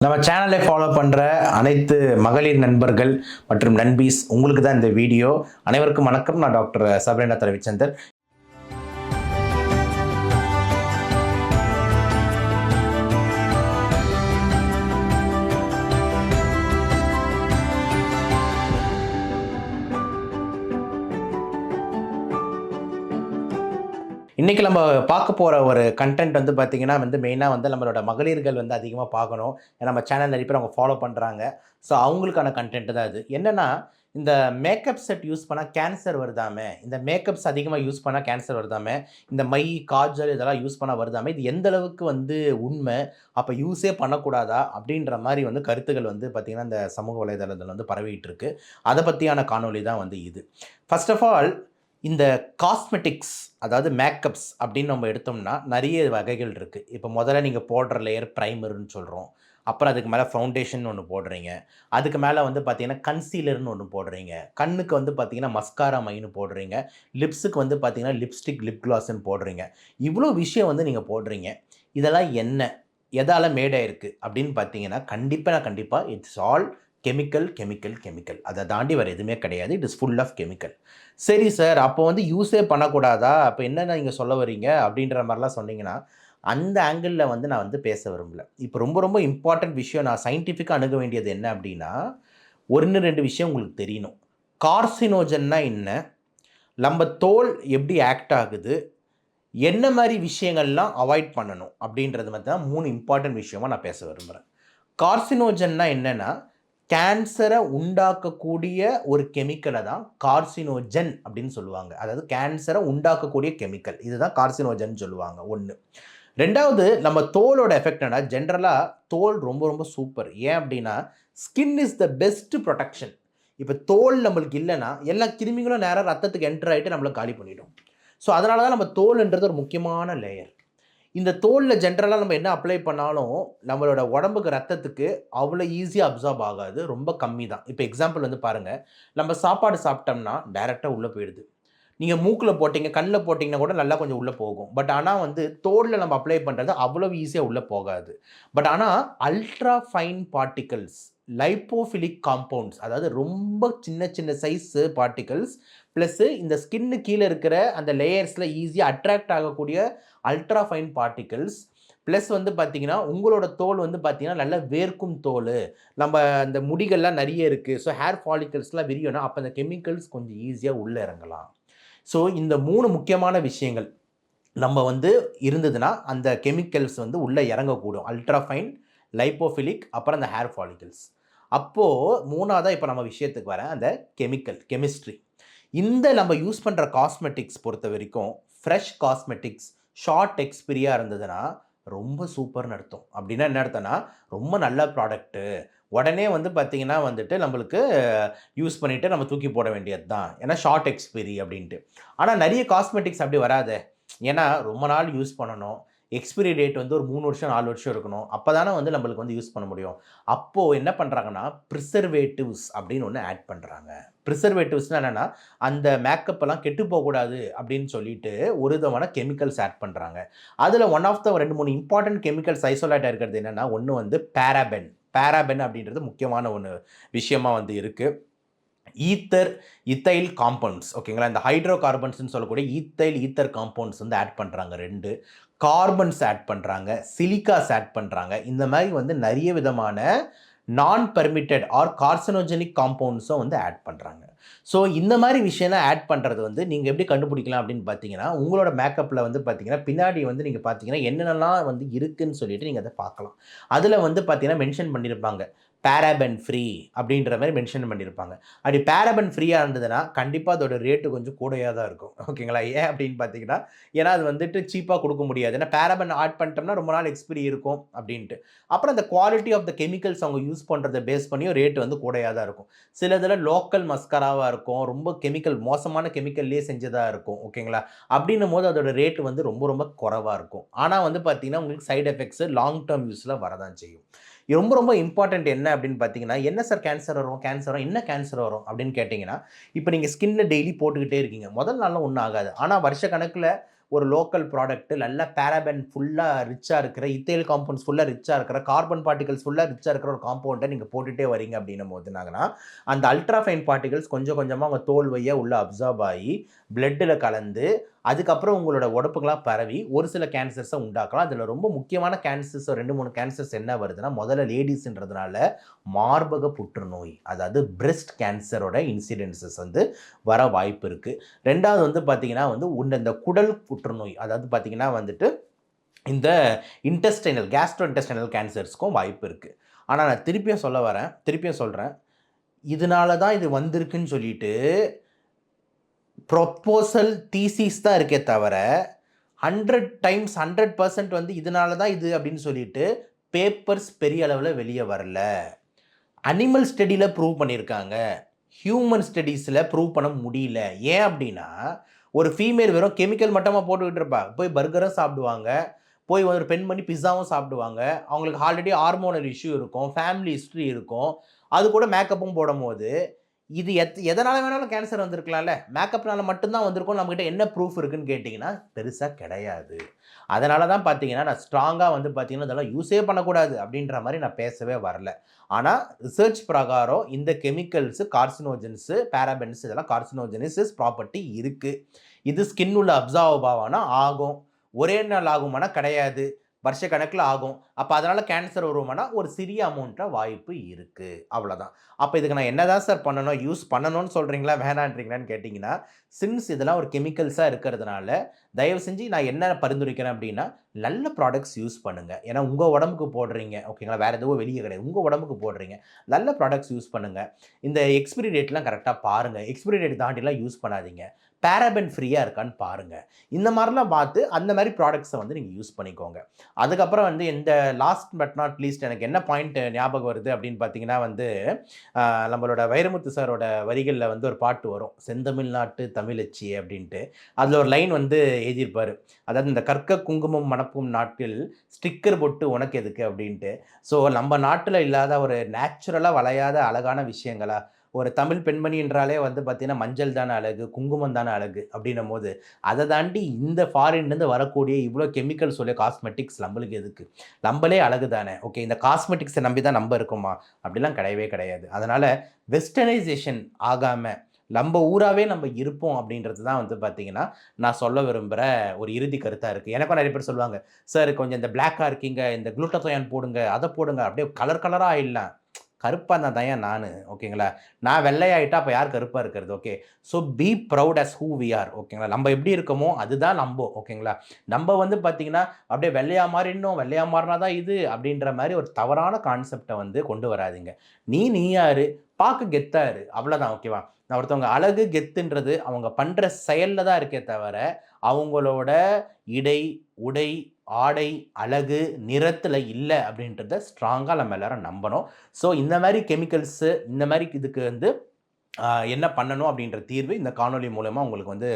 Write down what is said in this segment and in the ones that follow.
நம்ம சேனலை ஃபாலோ பண்ணுற அனைத்து மகளிர் நண்பர்கள் மற்றும் நண்பீஸ் உங்களுக்கு தான் இந்த வீடியோ. அனைவருக்கும் வணக்கம். நான் டாக்டர் சபரிநாத் ரவிச்சந்தர். இன்றைக்கி நம்ம பார்க்க போகிற ஒரு கண்டென்ட் வந்து பார்த்திங்கன்னா மெயினாக நம்மளோட மகளிர்கள் அதிகமாக பார்க்கணும். நம்ம சேனல் நிறைய பேர் அவங்க ஃபாலோ பண்ணுறாங்க. ஸோ அவங்களுக்கான கண்டென்ட் தான் இது. என்னென்னா, இந்த மேக்கப் செட் யூஸ் பண்ணால் கேன்சர் வருதாமே, இந்த மேக்கப்ஸ் அதிகமாக யூஸ் பண்ணால் கேன்சர் வருதாமே, இந்த மை காஜல் இதெல்லாம் யூஸ் பண்ணால் வருதாமே, இது எந்த அளவுக்கு உண்மை, அப்போ யூஸே பண்ணக்கூடாதா அப்படின்ற மாதிரி கருத்துக்கள் பார்த்திங்கன்னா இந்த சமூக வலைதளத்தில் பரவிட்டு இருக்கு. அதை பற்றியான காணொலி தான் இது. ஃபர்ஸ்ட் ஆஃப் ஆல், இந்த காஸ்மெட்டிக்ஸ் அதாவது மேக்கப்ஸ் அப்படின்னு நம்ம எடுத்தோம்னா நிறைய வகைகள் இருக்குது. இப்போ முதல்ல நீங்கள் போடுற லேயர் ப்ரைமர்னு சொல்கிறோம். அப்புறம் அதுக்கு மேலே ஃபவுண்டேஷன் ஒன்று போடுறீங்க. அதுக்கு மேலே பார்த்தீங்கன்னா கன்சீலர்னு ஒன்று போடுறீங்க. கண்ணுக்கு பார்த்தீங்கன்னா மஸ்காரா மைன்னு போடுறீங்க. லிப்ஸுக்கு பார்த்தீங்கன்னா லிப்ஸ்டிக் லிப் கிளாஸ்ன்னு போடுறீங்க. இவ்வளோ விஷயம் நீங்கள் போடுறீங்க. இதெல்லாம் என்ன, எதால் மேடாயிருக்கு அப்படின்னு பார்த்தீங்கன்னா கண்டிப்பாக இட்ஸ் ஆல் கெமிக்கல். அதை தாண்டி வேறு எதுவுமே கிடையாது. It is full of chemical. சரி சார், அப்போ யூஸே பண்ணக்கூடாதா, அப்போ என்னென்ன நீங்கள் சொல்ல வரீங்க அப்படின்ற மாதிரிலாம் சொன்னீங்கன்னா, அந்த ஆங்கிளில் நான் பேச விரும்பல. இப்போ ரொம்ப இம்பார்ட்டன்ட் விஷயம், நான் சயின்டிஃபிக்காக அணுக வேண்டியது என்ன அப்படின்னா, 1-2 விஷயம் உங்களுக்கு தெரியணும். கார்சினோஜன்னா என்ன, நம்ம தோல் எப்படி ஆக்ட் ஆகுது, என்ன மாதிரி விஷயங்கள்லாம் அவாய்ட் பண்ணணும் அப்படின்றது மாதிரி தான் 3 இம்பார்ட்டன்ட் விஷயமாக நான் பேச விரும்புகிறேன். கார்சினோஜன்னா என்னென்னா, கேன்சரை உண்டாக்கக்கூடிய ஒரு கெமிக்கலை தான் கார்சினோஜன் அப்படின்னு சொல்லுவாங்க. அதாவது கேன்சரை உண்டாக்கக்கூடிய கெமிக்கல், இதுதான் கார்சினோஜன் சொல்லுவாங்க. 1. 2வது, நம்ம தோலோட எஃபெக்ட் என்ன, ஜென்ரலாக தோல் ரொம்ப சூப்பர். ஏன் அப்படின்னா, skin is the best protection. இப்போ தோல் நம்மளுக்கு இல்லைன்னா எல்லா கிருமிகளும் நேராக ரத்தத்துக்கு என்டர் ஆகிட்டு நம்மளை காலி பண்ணிடும். ஸோ அதனால தான் நம்ம தோல்ன்றது ஒரு முக்கியமான லேயர். இந்த தோலில் ஜென்ரலாக நம்ம என்ன அப்ளை பண்ணாலும் நம்மளோட உடம்புக்கு ரத்தத்துக்கு அவ்வளோ ஈஸியாக அப்சார்ப் ஆகாது, ரொம்ப கம்மி தான். இப்போ எக்ஸாம்பிள் பாருங்கள், நம்ம சாப்பாடு சாப்பிட்டோம்னா டைரெக்டாக உள்ளே போயிடுது. நீங்கள் மூக்கில் போட்டிங்க, கண்ணில் போட்டிங்கன்னா கூட நல்லா கொஞ்சம் உள்ளே போகும். பட் ஆனால் தோலில் நம்ம அப்ளை பண்ணுறது அவ்வளோ ஈஸியாக உள்ளே போகாது. பட் ஆனால் அல்ட்ரா ஃபைன் பார்ட்டிகல்ஸ், லைப்போஃபிலிக் காம்பவுண்ட்ஸ், அதாவது ரொம்ப சின்ன சைஸு பார்ட்டிகல்ஸ் ப்ளஸ்ஸு இந்த ஸ்கின்னு கீழே இருக்கிற அந்த லேயர்ஸில் ஈஸியாக அட்ராக்ட் ஆகக்கூடிய அல்ட்ரா ஃபைன் பார்ட்டிகல்ஸ் ப்ளஸ் பார்த்தீங்கன்னா உங்களோட தோல் பார்த்தீங்கன்னா நல்லா வேர்க்கும் தோல், நம்ம அந்த முடிகள்லாம் நிறைய இருக்குது. ஸோ ஹேர் ஃபாலிகல்ஸ்லாம் விரியணும். அப்போ அந்த கெமிக்கல்ஸ் கொஞ்சம் ஈஸியாக உள்ளே இறங்கலாம். ஸோ இந்த 3 முக்கியமான விஷயங்கள் நம்ம இருந்ததுன்னா அந்த கெமிக்கல்ஸ் உள்ளே இறங்கக்கூடும். அல்ட்ரா ஃபைன், லைப்போஃபிலிக், அப்புறம் அந்த ஹேர் ஃபாலிகல்ஸ். அப்போது 3வதாக இப்போ நம்ம விஷயத்துக்கு வரேன், அந்த கெமிஸ்ட்ரி. இந்த நம்ம யூஸ் பண்ணுற காஸ்மெட்டிக்ஸ் பொறுத்த வரைக்கும் ஃப்ரெஷ் காஸ்மெட்டிக்ஸ், ஷார்ட் எக்ஸ்பீரியாக இருந்ததுன்னா ரொம்ப சூப்பர்னு அர்த்தம். அப்படின்னா என்ன அர்த்தம்னா, ரொம்ப நல்ல ப்ராடக்ட்டு, உடனே பார்த்தீங்கன்னா நம்மளுக்கு யூஸ் பண்ணிவிட்டு நம்ம தூக்கி போட வேண்டியது தான், ஏன்னா ஷார்ட் எக்ஸ்பீரி அப்படின்ட்டு. ஆனால் நிறைய காஸ்மெட்டிக்ஸ் அப்படி வராது. ஏன்னா ரொம்ப நாள் யூஸ் பண்ணணும், எக்ஸ்பிரி டேட் ஒரு 3 வருஷம் 4 வருஷம் இருக்கணும். அப்போ தானே நம்மளுக்கு யூஸ் பண்ண முடியும். அப்போது என்ன பண்ணுறாங்கன்னா, ப்ரிசர்வேட்டிவ்ஸ் அப்படின்னு ஒன்று ஆட் பண்ணுறாங்க. ப்ரிசர்வேட்டிவ்ஸ்னால் என்னென்னா, அந்த மேக்கப்பெல்லாம் கெட்டு போகக்கூடாது அப்படின்னு சொல்லிட்டு ஒரு விதமான கெமிக்கல்ஸ் ஆட் பண்ணுறாங்க. அதில் one of the 2-3 important chemicals ஐசோலேட்டாக இருக்கிறது என்னென்னா, ஒன்று பேராபென் அப்படின்றது முக்கியமான ஒன்று விஷயமாக இருக்குது. இத்தைல் காம்பவுண்ட்ஸ், ஓகேங்களா. இந்த ஹைட்ரோ கார்பன்ஸ்ன்னு சொல்லக்கூடிய ஈத்தர் காம்பவுண்ட்ஸ் ஆட் பண்ணுறாங்க. 2 கார்பன்ஸ் ஆட் பண்ணுறாங்க, சிலிக்காஸ் ஆட் பண்ணுறாங்க. இந்த மாதிரி நிறைய விதமான நான் பெர்மிட்டட் ஆர் கார்சினோஜெனிக் காம்பவுண்ட்ஸும் ஆட் பண்ணுறாங்க. ஸோ இந்த மாதிரி விஷயம்லாம் ஆட் பண்ணுறது நீங்கள் எப்படி கண்டுபிடிக்கலாம் அப்படின்னு பார்த்தீங்கன்னா, உங்களோட மேக்கப்பில் பார்த்தீங்கன்னா பின்னாடி நீங்கள் பார்த்தீங்கன்னா என்னென்னலாம் இருக்குதுன்னு சொல்லிட்டு நீங்கள் அதை பார்க்கலாம். அதில் பார்த்தீங்கன்னா மென்ஷன் பண்ணியிருப்பாங்க பேராபென் ஃப்ரீ அப்படின்ற மாதிரி மென்ஷன் பண்ணியிருப்பாங்க. அப்படி பேராபென் ஃப்ரீயாக இருந்ததுன்னா கண்டிப்பாக அதோட ரேட்டு கொஞ்சம் கூடையாக தான் இருக்கும், ஓகேங்களா. ஏன் அப்படின்னு பார்த்தீங்கன்னா, ஏன்னா அது சீப்பாக கொடுக்க முடியாது. ஏன்னா பேராபென் ஆட் பண்ணிட்டோம்னா ரொம்ப நாள் எக்ஸ்பிரி இருக்கும் அப்படின்ட்டு. அப்புறம் அந்த குவாலிட்டி ஆஃப் த கெமிக்கல்ஸ் அவங்க யூஸ் பண்ணுறதை பேஸ் பண்ணியும் ரேட்டு கூடையாக தான் இருக்கும். சில இதில் லோக்கல் மஸ்கராவாக இருக்கும், ரொம்ப மோசமான கெமிக்கல்லே செஞ்சதாக இருக்கும், ஓகேங்களா. அப்படின்னும் போது அதோட ரேட்டு ரொம்ப குறைவாக இருக்கும். ஆனால் பார்த்தீங்கன்னா உங்களுக்கு சைட் எஃபெக்ட்ஸு லாங் டேர்ம் யூஸில் வரதான் செய்யும். ரொம்ப இம்பார்ட்டன்ட் என்ன அப்படின்னு பார்த்தீங்கன்னா, என்ன சார் கேன்சர் வரும், என்ன கேன்சர் வரும் அப்படின்னு கேட்டிங்கன்னா, இப்போ நீங்கள் ஸ்கின்ல டெய்லி போட்டுக்கிட்டே இருக்கீங்க. முதல் நாளில் ஒன்றும் ஆகாது. ஆனால் வருஷ கணக்கில் ஒரு லோக்கல் ப்ராடக்ட் நல்ல பேராபென் ஃபுல்லாக ரிச்சாக இருக்கிற இத்தேல் காம்பவுண்ட்ஸ் ஃபுல்லாக ரிச்சாக இருக்கிற கார்பன் பார்ட்டிகல்ஸ் ஃபுல்லாக ரிச்சாக இருக்கிற ஒரு காம்பவுண்டை நீங்கள் போட்டுகிட்டே வரீங்க அப்படின்னும் போதுனாங்கன்னா அந்த அல்ட்ரா ஃபைன் பார்ட்டிகல்ஸ் கொஞ்சம் கொஞ்சமாக உங்கள் தோல் வழியாக உள்ளே அப்சார்ப் ஆகி பிளட்டில் கலந்து அதுக்கப்புறம் உங்களோட உடம்புக்கெல்லாம் பரவி ஒரு சில கேன்சர்ஸை உண்டாக்கலாம். அதில் ரொம்ப முக்கியமான கேன்சர்ஸ் 2-3 கேன்சர்ஸ் என்ன வருதுன்னா, முதல்ல லேடிஸ்ன்றதுனால மார்பக புற்றுநோய், அதாவது பிரெஸ்ட் கேன்சரோட இன்சிடென்சஸ் வந்து வர வாய்ப்பு இருக்குது. ரெண்டாவது வந்து பார்த்திங்கன்னா இந்த குடல் புற்றுநோய், அதாவது பார்த்திங்கன்னா வந்துட்டு இந்த கேஸ்ட்ரோ இன்டெஸ்டைனல் கேன்சர்ஸ்க்கும் வாய்ப்பு இருக்குது. ஆனால் நான் திருப்பியும் சொல்கிறேன், இதனால தான் இது வந்திருக்குன்னு சொல்லிட்டு ப்ரொப்போசல் தீசிஸ் தான் இருக்கே தவிர 100% வந்து இதனால தான் இது அப்படின்னு சொல்லிட்டு பேப்பர்ஸ் பெரிய அளவில் வெளியே வரல. அனிமல் ஸ்டடியில் ப்ரூவ் பண்ணியிருக்காங்க, ஹியூமன் ஸ்டடீஸில் ப்ரூவ் பண்ண முடியல. ஏன் அப்படின்னா, ஒரு ஃபீமேல் வெறும் கெமிக்கல் மட்டமாக போட்டுக்கிட்டு இருப்பா, போய் பர்கரும் சாப்பிடுவாங்க, போய் ஒரு பெண்மணி பிஸாவும் சாப்பிடுவாங்க, அவங்களுக்கு ஆல்ரெடி ஹார்மோனல் இஷ்யூ இருக்கும், ஃபேமிலி ஹிஸ்ட்ரி இருக்கும், அது கூட மேக்கப்பும் போடும் போது இது எதனால் வேணாலும் கேன்சர் வந்திருக்கலாம்ல, மேக்கப்னால மட்டும்தான் வந்திருக்கும், நம்மகிட்ட என்ன ப்ரூஃப் இருக்குன்னு கேட்டிங்கன்னா பெருசாக கிடையாது. அதனால தான் பார்த்தீங்கன்னா நான் ஸ்ட்ராங்காக வந்து பார்த்தீங்கன்னா இதெல்லாம் யூஸே பண்ணக்கூடாது அப்படின்ற மாதிரி நான் பேசவே வரல. ஆனால் ரிசர்ச் பிரகாரம் இந்த கெமிக்கல்ஸு கார்சினோஜென்ஸு பேராபென்ஸ் இதெல்லாம் கார்சினோஜெனிசிஸ் ப்ராப்பர்ட்டி இருக்குது. இது ஸ்கின் உள்ள அப்சார்வ் ஆவானா ஆகும், ஒரே நாள் ஆகுமானா கிடையாது, வருஷக்கணக்கில் ஆகும். அப்போ அதனால் கேன்சர் வருமானா ஒரு சிறிய அமௌண்ட்டில் வாய்ப்பு இருக்குது, அவ்வளோதான். அப்போ இதுக்கு நான் என்ன தான் சார் பண்ணணும், யூஸ் பண்ணணும்னு சொல்கிறீங்களா வேணான்றீங்களான்னு கேட்டிங்கன்னா, சின்ஸ் இதெல்லாம் ஒரு கெமிக்கல்ஸாக இருக்கிறதுனால தயவு செஞ்சு நான் என்ன பரிந்துரைக்கிறேன் அப்படின்னா, நல்ல ப்ராடக்ட்ஸ் யூஸ் பண்ணுங்கள். ஏன்னா உங்கள் உடம்புக்கு போடுறீங்க, ஓகேங்களா, வேறு எதுவும் வெளியே கிடையாது, உங்கள் உடம்புக்கு போடுறீங்க, நல்ல ப்ராடக்ட்ஸ் யூஸ் பண்ணுங்கள். இந்த எக்ஸ்பிரி டேட்லாம் கரெக்டாக பாருங்கள், எக்ஸ்பிரி டேட் தாண்டிலாம் யூஸ் பண்ணாதீங்க, பேராபென் ஃப்ரீயாக இருக்கான்னு பாருங்கள். இந்த மாதிரிலாம் பார்த்து அந்த மாதிரி ப்ராடக்ட்ஸை வந்து நீங்கள் யூஸ் பண்ணிக்கோங்க. அதுக்கப்புறம் வந்து இந்த லாஸ்ட் பட் நாட் லீஸ்ட் எனக்கு என்ன பாயிண்ட் ஞாபகம் வருது அப்படின்னு பார்த்தீங்கன்னா நம்மளோட வைரமுத்து சாரோட வரிகளில் வந்து ஒரு பாட்டு வரும், செந்தமிழ்நாட்டு தமிழச்சி அப்படின்ட்டு. அதில் ஒரு லைன் வந்து எழுதியிருப்பார், அதாவது இந்த கற்க குங்குமம் மணப்பும் நாட்டில் ஸ்டிக்கர் போட்டு உனக்கு எதுக்கு அப்படின்ட்டு. ஸோ நம்ம நாட்டில் இல்லாத ஒரு நேச்சுரலாக வளையாத அழகான விஷயங்களா, ஒரு தமிழ் பெண்மணி என்றாலே வந்து பார்த்தீங்கன்னா மஞ்சள் தானே அழகு, குங்குமம் தானே அழகு அப்படின்னும் போது அதை தாண்டி இந்த ஃபாரின்லேருந்து வரக்கூடிய இவ்வளோ கெமிக்கல் சொல்ல காஸ்மெட்டிக்ஸ் நம்மளுக்கு எதுக்கு, நம்மளே அழகு தானே, ஓகே, இந்த காஸ்மெட்டிக்ஸை நம்பி தான் நம்ம இருக்கோமா, அப்படிலாம் கிடையவே கிடையாது. அதனால் வெஸ்டர்னைசேஷன் ஆகாமல் நம்ம ஊராகவே நம்ம இருப்போம் அப்படின்றது தான் வந்து பார்த்திங்கன்னா நான் சொல்ல விரும்புகிற ஒரு இறுதி கருத்தாக இருக்குது. எனக்கும் நிறைய பேர் சொல்லுவாங்க, சார் கொஞ்சம் இந்த பிளாக்காக இருக்கீங்க, இந்த குளுட்டோதயான் போடுங்க, அதை போடுங்க, அப்படியே கலர் கலராக ஆயிடலாம். கருப்பாக இருந்தால் தான் ஏன் நான், ஓகேங்களா, நான் வெள்ளையாயிட்டா அப்போ யார் கருப்பாக இருக்கிறது, okay. So be proud as who we are, ஓகேங்களா, நம்ம எப்படி இருக்கோமோ அதுதான் நம்ம, ஓகேங்களா. நம்ம வந்து பார்த்திங்கன்னா அப்படியே வெள்ளையாக மாறிடணும், வெள்ளையாக மாறினா தான் இது அப்படின்ற மாதிரி ஒரு தவறான கான்செப்டை வந்து கொண்டு வராதிங்க. நீ யார், பார்க்க கெத்தாரு, அவ்வளோதான், ஓகேவா. நான் ஒருத்தவங்க அழகு கெத்துன்றது அவங்க பண்ணுற செயலில் தான் இருக்கே தவிர அவங்களோட இடை உடை ஆடை அழகு நிறத்தில் இல்லை அப்படின்றத ஸ்ட்ராங்காக நம்ம எல்லாரும் நம்பணும். ஸோ இந்த மாதிரி கெமிக்கல்ஸு இந்த மாதிரி இதுக்கு வந்து என்ன பண்ணணும் அப்படின்ற தீர்வு இந்த காணொலி மூலமாக உங்களுக்கு வந்து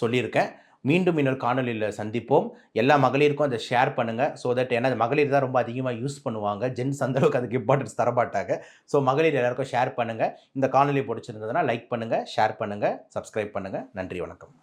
சொல்லியிருக்கேன். மீண்டும் இன்னொரு காணொலியில் சந்திப்போம். எல்லா மகளிருக்கும் அதை ஷேர் பண்ணுங்கள். ஸோ தட் ஏன்னா மகளிர் தான் ரொம்ப அதிகமாக யூஸ் பண்ணுவாங்க, ஜென்ஸ் அந்தளவுக்கு அதுக்கு இம்பார்ட்டன்ஸ் தரமாட்டாங்க. ஸோ மகளிர் எல்லாருக்கும் ஷேர் பண்ணுங்கள். இந்த காணொலி பிடிச்சிருந்ததுன்னா லைக் பண்ணுங்கள், ஷேர் பண்ணுங்கள், சப்ஸ்கிரைப் பண்ணுங்கள். நன்றி, வணக்கம்.